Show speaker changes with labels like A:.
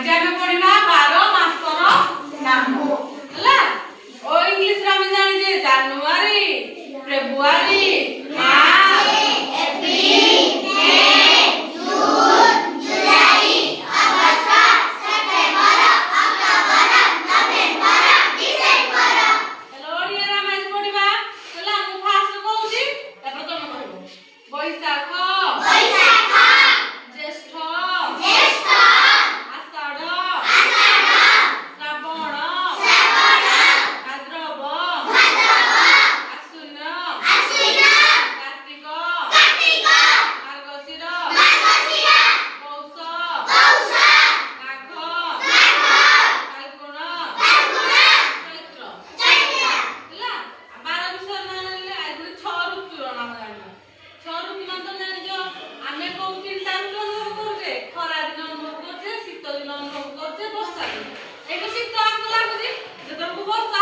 A: ଆଜି ଆମେ ପଢିବା 12 ମାସର ନାମ ହେଲା। ଓ ଇଂଲିଶ ରେ ଆମେ ଜାଣିଛେ January, February, March, April, May, June, July, August, September, October, November, December. Hello ଓଡିଆରେ ଆମେ ଆଜି ପଢିବା ହେଲା। ମୁଁ ଫାଷ୍ଟ କହୁଛି ତାପରେ ତମେ କହିବ। ବୈଶାଖ, ବୈଶାଖ, ଜ୍ୟେଷ୍ଠ, ଜ୍ୟେଷ୍ଠ, ଆଷାଢ, ଆଷାଢ, ଶ୍ରାବଣ, ଶ୍ରାବଣ, ଭାଦ୍ରବ, ଭାଦ୍ରବ, ଆଶ୍ୱିନ, ଆଶ୍ୱିନ, କାର୍ତ୍ତିକ, କାର୍ତ୍ତିକ, ମାର୍ଗଶିର, ମାର୍ଗଶିର, ପୌଷ, ପୌଷ, ମାଘ, ମାଘ, ଫାଲ୍ଗୁନ, ଫାଲ୍ଗୁନ, ଚୈତ୍ର, ଚୈତ୍ର ହେଲା। 12 ବିଷୟ ନା ଜାଣିଲେ ଆଜି 6 ଋତୁର ନାମ ଜାଣିବା। 6 ଋତୁ ନାମ ତ ଜାଣିଛ। ଆମେ କୋଉ 3ଟା ଋତୁ ଅନୁଭବ କରୁଛେ? ଖରା ଦିନ ଅନୁଭବ କରୁଛେ, ଶୀତ ଦିନ ଅନୁଭବ କରୁଛେ, ବର୍ଷା ଦିନ। ଏଇଟା ଶୀତ ଆମକୁ ଲାଗୁଛି ଯେତେବେଳକୁ ବର୍ଷା